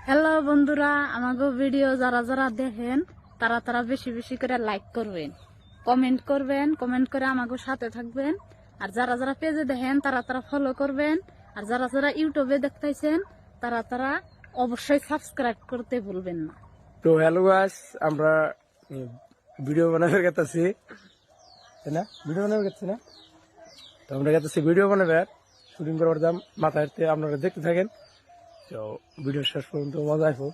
Hello বন্ধুরা, আমাগো video যারা যারা দেখেন তারা তারা বেশি বেশি করে লাইক করবেন, কমেন্ট করে আমাগো সাথে থাকবেন। আর যারা যারা পেজে দেখেন তারা তারা ফলো করবেন। আর যারা যারা ইউটিউবে দেখতেছেন তারা তারা অবশ্যই সাবস্ক্রাইব করতে ভুলবেন না। তো হ্যালো গাইস, আমরা ভিডিও বানাবে গেতেছি, তাই না? ভিডিও বানাবে গেছি না? তো আমরা গেতেছি ভিডিও বানাবে, শুটিং করবার দাম মাথায় আপনারা দেখতে থাকেন। তো ভিডিও শেষ পর্যন্ত মজা আসবো।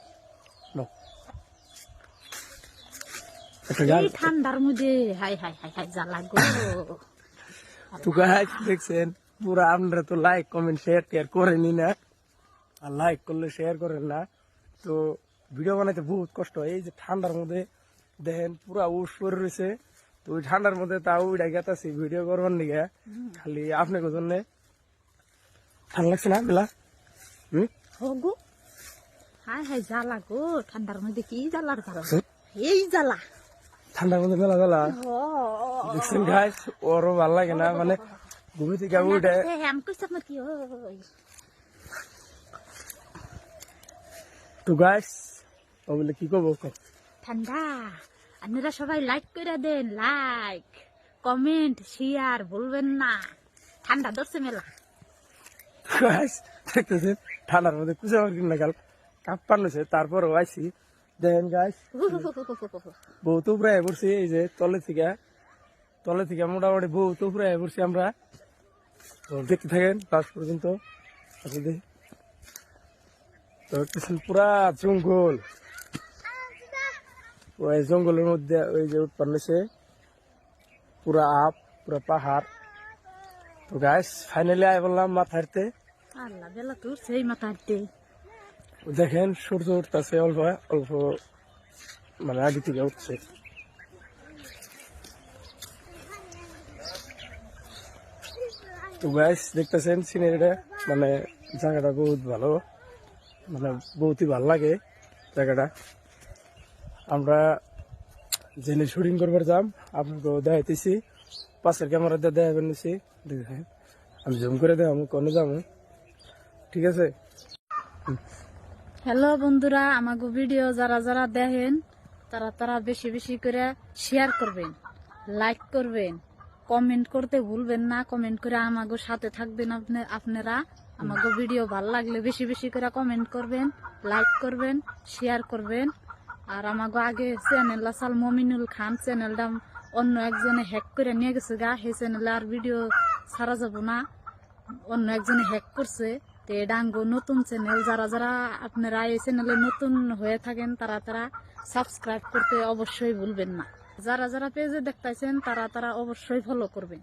এই ঠান্ডার মধ্যে হাই হাই হাই হাই জ্বালা গো। তো গাইস দেখছেন, পুরা আপনারা তো লাইক কমেন্ট শেয়ার টেয়ার করেনি না, আর লাইক করলে শেয়ার করেন না। তো ভিডিও বানাইতে বহুত কষ্ট হয়। এই যে ঠান্ডার মধ্যে দেখেন পুরা উস পরে রয়েছে, তো ওই ঠান্ডার মধ্যে তাও ওইটা গেতাছি ভিডিও করবার নিগে, খালি আপনাকে জন্য। ঠান্ডা লাগছে না বেলা? গো হাই হাই জ্বালা গো, ঠান্ডার মধ্যে কি জ্বালার জ্বালা, এই জ্বালা ঠান্ডার মধ্যে মেলা জ্বালা দেখছেন গাইস। ওরও ভাল লাগে না, মানে ঘুমি থেকে উঠে। তো গাইস ও বলে কি করবো, ঠান্ডা আপনারা সবাই লাইক করে দেন, লাইক কমেন্ট শেয়ার ভুলবেন না। ঠান্ডা ধরছে মেলা। গাইস দেখতেছেন ঠান্ডার মধ্যে পূজা করবেন না, কাল কাপ পান্নছে, তারপরও আইসি। দেখেন গাইস বহুত উপরে পড়ছি, এই যে তলে থেকে মোটামুটি বহুত উপরে পড়ছি আমরা। তো দেখতে থাকেন লাস্ট পর্যন্ত। তো দেখতেছেন পুরা জঙ্গল, ওই জঙ্গলের মধ্যে ওই যে উৎপন্ন হয়েছে পুরা পুরা পাহাড়। তো গাইস ফাইনালি আই বললাম মাথাতে, আল্লাহ বেলা তোর সেই মাথাতে দেখেন সূর্য উঠতেছে অল্প অল্প, মানে আগে থেকে উঠছে। তো গাইস দেখতেছেন সিনারিটা, মানে জায়গাটা বহুত ভালো, মানে বহুতই ভালো লাগে জায়গাটা। আমরা জেনে শুটিং করবার যাম, আপনাকে দেখাইতেছি, পাশের ক্যামেরা দিয়ে দেখাবেন নিছি। দেখেন আমি জুম করে দেখাবো কোনে যাবো, ঠিক আছে? হ্যালো বন্ধুরা, আমাগো ভিডিও যারা যারা দেখেন তারা তারা বেশি বেশি করে শেয়ার করবেন, লাইক করবেন, কমেন্ট করতে ভুলবেন না। কমেন্ট করে আমাগো সাথে থাকবেন। আপনারা আমাগো ভিডিও ভালো লাগলে বেশি বেশি করে কমেন্ট করবেন, লাইক করবেন, শেয়ার করবেন। আর আমাগো আগে চ্যানেল আসাল মমিনুল খান, চ্যানেলটা অন্য একজনে হ্যাক করে নিয়ে গেছে গা, সেই চ্যানেলে আর ভিডিও ছাড়া যাব না, অন্য একজনে হ্যাক করছে। তো এটা আঙ্গো নতুন চ্যানেল, যারা যারা আপনারা এই চ্যানেলে নতুন হয়ে থাকেন তারা তারা সাবস্ক্রাইব করতে অবশ্যই ভুলবেন না। যারা যারা পেজে দেখতেছেন তারা তারা অবশ্যই ফলো করবেন।